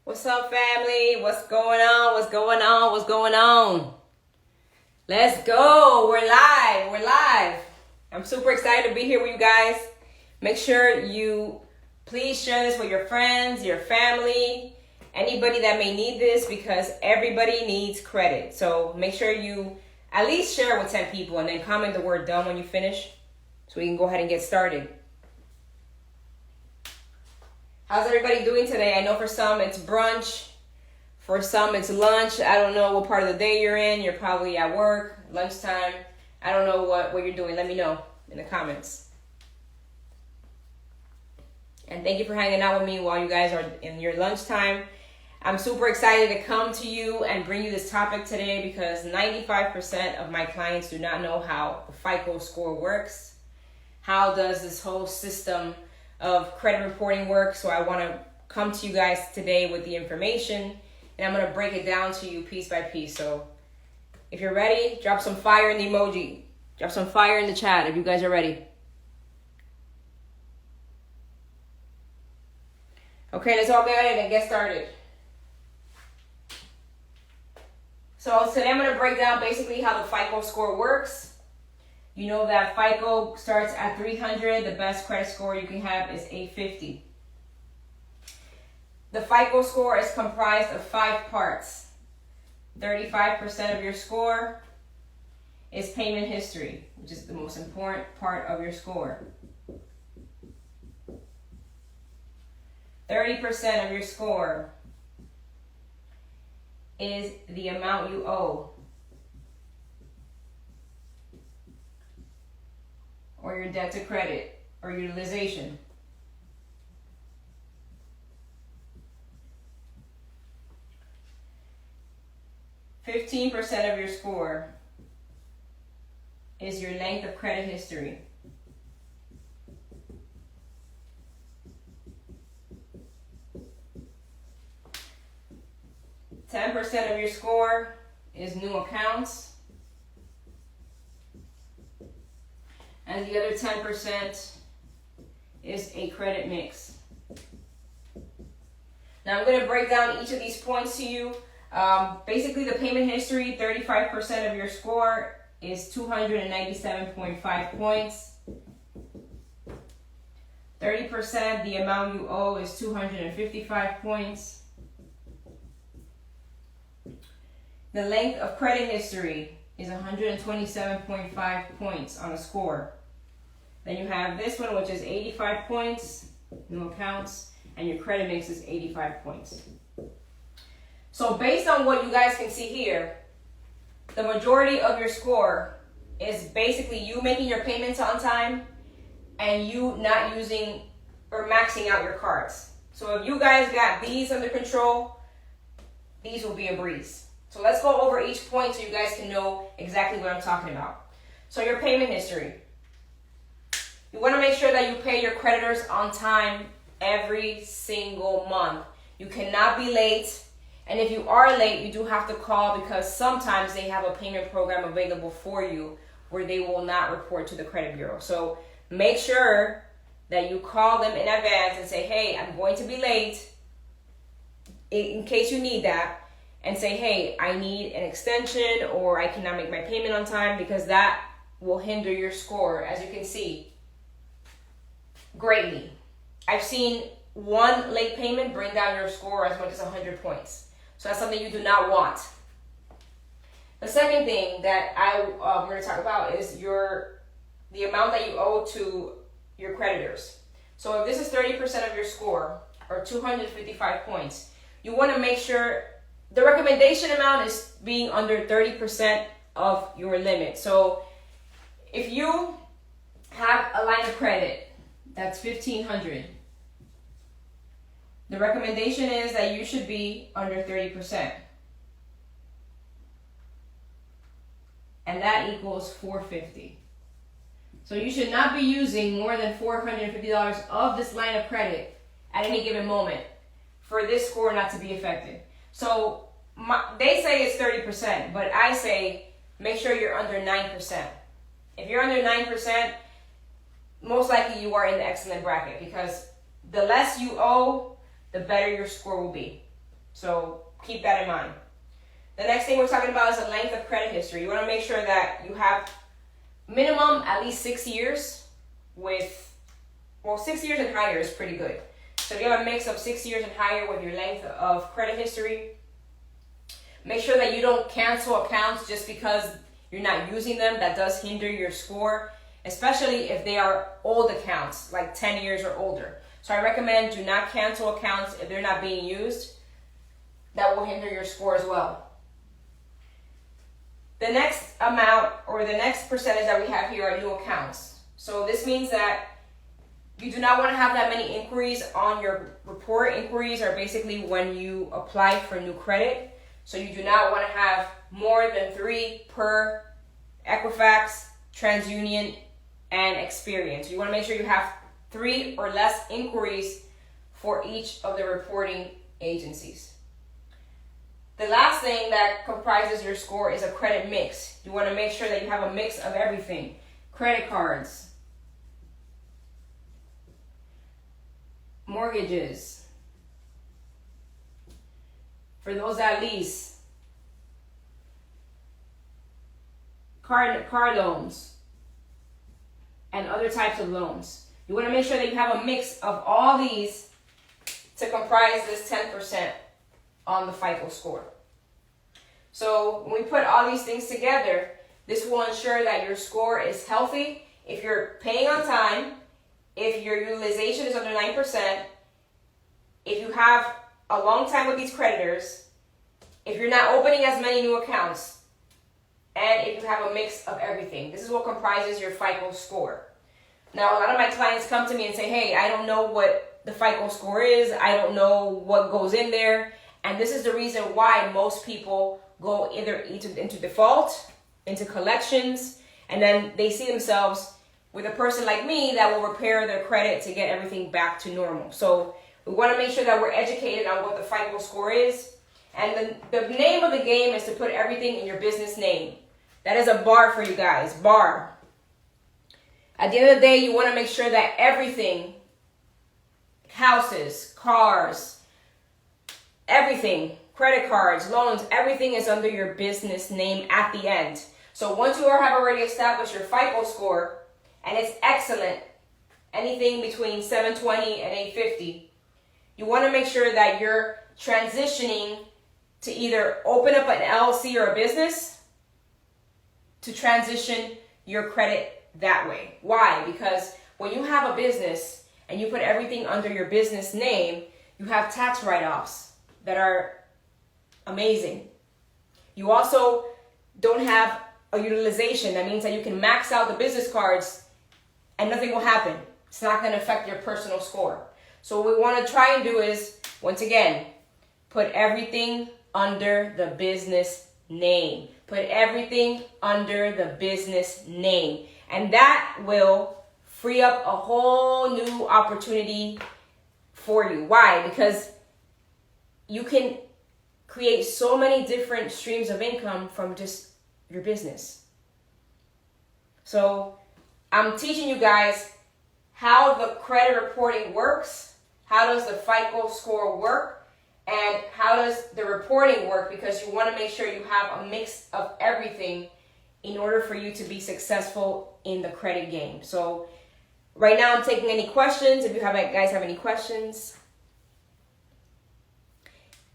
What's up, family? What's going on? What's going on? What's going on? Let's go. We're live. We're live. I'm super excited to be here with you guys. Make sure you please share this with your friends, your family, anybody that may need this, because everybody needs credit. So make sure you at least share it with 10 people and then comment the word done when you finish so we can go ahead and get started. How's everybody doing today? I know for some it's brunch, for some it's lunch. I don't know what part of the day you're in. You're probably at work, lunchtime. I don't know what you're doing. Let me know in the comments. And thank you for hanging out with me while you guys are in your lunchtime. I'm super excited to come to you and bring you this topic today because 95% of my clients do not know how the FICO score works. How does this whole system of credit reporting work? So I want to come to you guys today with the information, and I'm going to break it down to you piece by piece. So if you're ready, drop some fire in the emoji. Drop some fire in the chat if you guys are ready. Okay, let's all go ahead and get started. So today I'm going to break down basically how the FICO score works. You know that FICO starts at 300. The best credit score you can have is 850. The FICO score is comprised of 5 parts. 35% of your score is payment history, which is the most important part of your score. 30% of your score is the amount you owe, or your debt to credit, or utilization. 15% of your score is your length of credit history. 10% of your score is new accounts. And the other 10% is a credit mix. Now I'm going to break down each of these points to you. Basically, the payment history, 35% of your score is 297.5 points. 30%, the amount you owe is 255 points. The length of credit history is 127.5 points on a score. Then you have this one, which is 85 points, new accounts, and your credit mix is 85 points. So based on what you guys can see here, the majority of your score is basically you making your payments on time and you not using or maxing out your cards. So if you guys got these under control, these will be a breeze. So let's go over each point so you guys can know exactly what I'm talking about. So your payment history. You want to make sure that you pay your creditors on time every single month. You cannot be late. And if you are late, you do have to call because sometimes they have a payment program available for you where they will not report to the credit bureau. So make sure that you call them in advance and say, hey, I'm going to be late, in case you need that. And say, hey, I need an extension or I cannot make my payment on time, because that will hinder your score, as you can see, greatly. I've seen one late payment bring down your score as much as 100 points. So that's something you do not want. The second thing that I'm going to talk about is the amount that you owe to your creditors. So if this is 30% of your score, or 255 points, you want to make sure the recommendation amount is being under 30% of your limit. So if you have a line of credit that's $1,500, the recommendation is that you should be under 30%. And that equals $450. So you should not be using more than $450 of this line of credit at any given moment for this score not to be affected. So they say it's 30%, but I say make sure you're under 9%. If you're under 9%, most likely you are in the excellent bracket, because the less you owe, the better your score will be. So keep that in mind. The next thing we're talking about is the length of credit history. You want to make sure that you have minimum at least 6 years with, well, 6 years and higher is pretty good. So if you have a mix of 6 years and higher with your length of credit history, make sure that you don't cancel accounts just because you're not using them. That does hinder your score, especially if they are old accounts, like 10 years or older. So I recommend do not cancel accounts if they're not being used. That will hinder your score as well. The next amount or the next percentage that we have here are new accounts. So this means that you do not want to have that many inquiries on your report. Inquiries are basically when you apply for new credit. So you do not want to have more than 3 per Equifax, TransUnion, and Experian. You want to make sure you have 3 or less inquiries for each of the reporting agencies. The last thing that comprises your score is a credit mix. You want to make sure that you have a mix of everything. Credit cards, mortgages, for those that lease, car loans, and other types of loans. You want to make sure that you have a mix of all these to comprise this 10% on the FICO score. So when we put all these things together, this will ensure that your score is healthy. If you're paying on time, if your utilization is under 9%, if you have a long time with these creditors, if you're not opening as many new accounts, and if you have a mix of everything. This is what comprises your FICO score. Now, a lot of my clients come to me and say, hey, I don't know what the FICO score is. I don't know what goes in there. And this is the reason why most people go either into default, into collections, and then they see themselves with a person like me that will repair their credit to get everything back to normal. So we want to make sure that we're educated on what the FICO score is. And the name of the game is to put everything in your business name. That is a bar for you guys, bar. At the end of the day, you want to make sure that everything, houses, cars, everything, credit cards, loans, everything is under your business name at the end. So once you have already established your FICO score, and it's excellent, anything between 720 and 850, you want to make sure that you're transitioning to either open up an LLC or a business to transition your credit that way. Why? Because when you have a business and you put everything under your business name, you have tax write-offs that are amazing. You also don't have a utilization. That means that you can max out the business cards and nothing will happen. It's not going to affect your personal score. So what we want to try and do is, once again, put everything under the business name. Put everything under the business name. And that will free up a whole new opportunity for you. Why? Because you can create so many different streams of income from just your business. So I'm teaching you guys how the credit reporting works, how does the FICO score work, and how does the reporting work, because you want to make sure you have a mix of everything in order for you to be successful in the credit game. So right now I'm taking any questions. If you guys have any questions.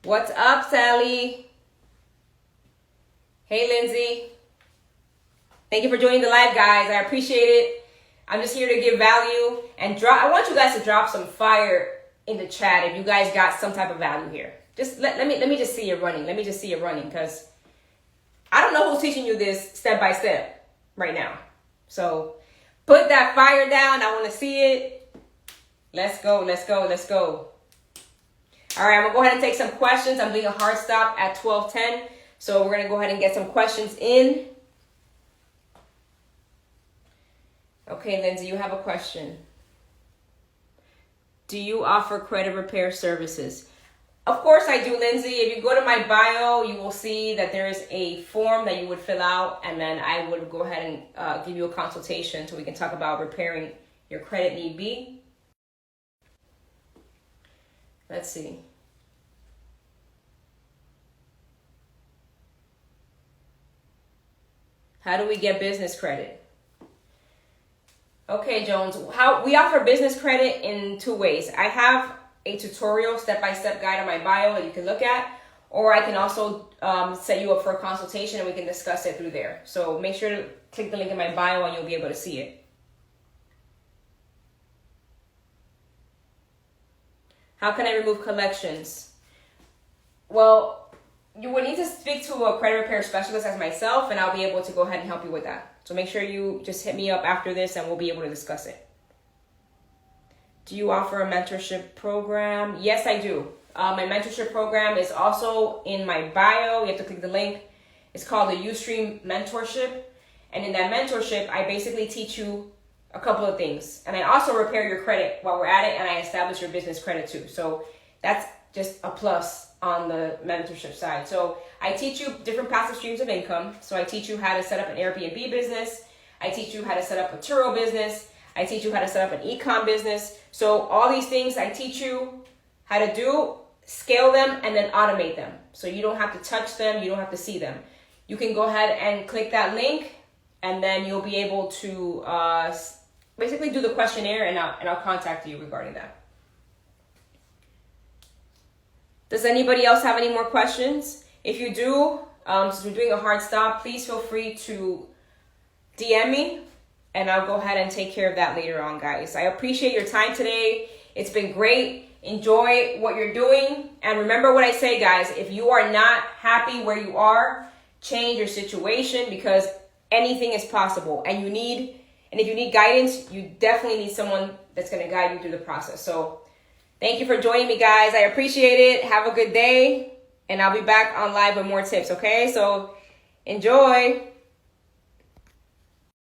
What's up, Sally? Hey, Lindsay. Thank you for joining the live, guys. I appreciate it. I'm just here to give value and I want you guys to drop some fire in the chat if you guys got some type of value here. Just let me just see it running. Let me just see it running, because I don't know who's teaching you this step by step right now. So put that fire down. I want to see it. Let's go. Let's go. Let's go. All right, I'm gonna go ahead and take some questions. I'm doing a hard stop at 12:10, so we're gonna go ahead and get some questions in. Okay, Lindsay, you have a question. Do you offer credit repair services? Of course I do, Lindsay. If you go to my bio, you will see that there is a form that you would fill out, and then I would go ahead and give you a consultation so we can talk about repairing your credit need be. Let's see. How do we get business credit? Okay, Jones, how we offer business credit in 2 ways. I have a tutorial step-by-step guide on my bio that you can look at, or I can also set you up for a consultation and we can discuss it through there. So make sure to click the link in my bio and you'll be able to see it. How can I remove collections? Well, you would need to speak to a credit repair specialist as myself, and I'll be able to go ahead and help you with that. So make sure you just hit me up after this and we'll be able to discuss it. Do you offer a mentorship program? Yes, I do. My mentorship program is also in my bio. You have to click the link. It's called the Ustream Mentorship. And in that mentorship, I basically teach you a couple of things. And I also repair your credit while we're at it, and I establish your business credit too. So that's just a plus on the mentorship side. So I teach you different passive streams of income. So I teach you how to set up an Airbnb business. I teach you how to set up a Turo business. I teach you how to set up an e-com business. So all these things I teach you how to do, scale them, and then automate them. So you don't have to touch them. You don't have to see them. You can go ahead and click that link, and then you'll be able to basically do the questionnaire, and I'll contact you regarding that. Does anybody else have any more questions? If you do, since we're doing a hard stop, please feel free to DM me, and I'll go ahead and take care of that later on, guys. I appreciate your time today. It's been great. Enjoy what you're doing. And remember what I say, guys. If you are not happy where you are, change your situation, because anything is possible. And if you need guidance, you definitely need someone that's going to guide you through the process. So thank you for joining me, guys. I appreciate it. Have a good day. And I'll be back on live with more tips, okay? So enjoy.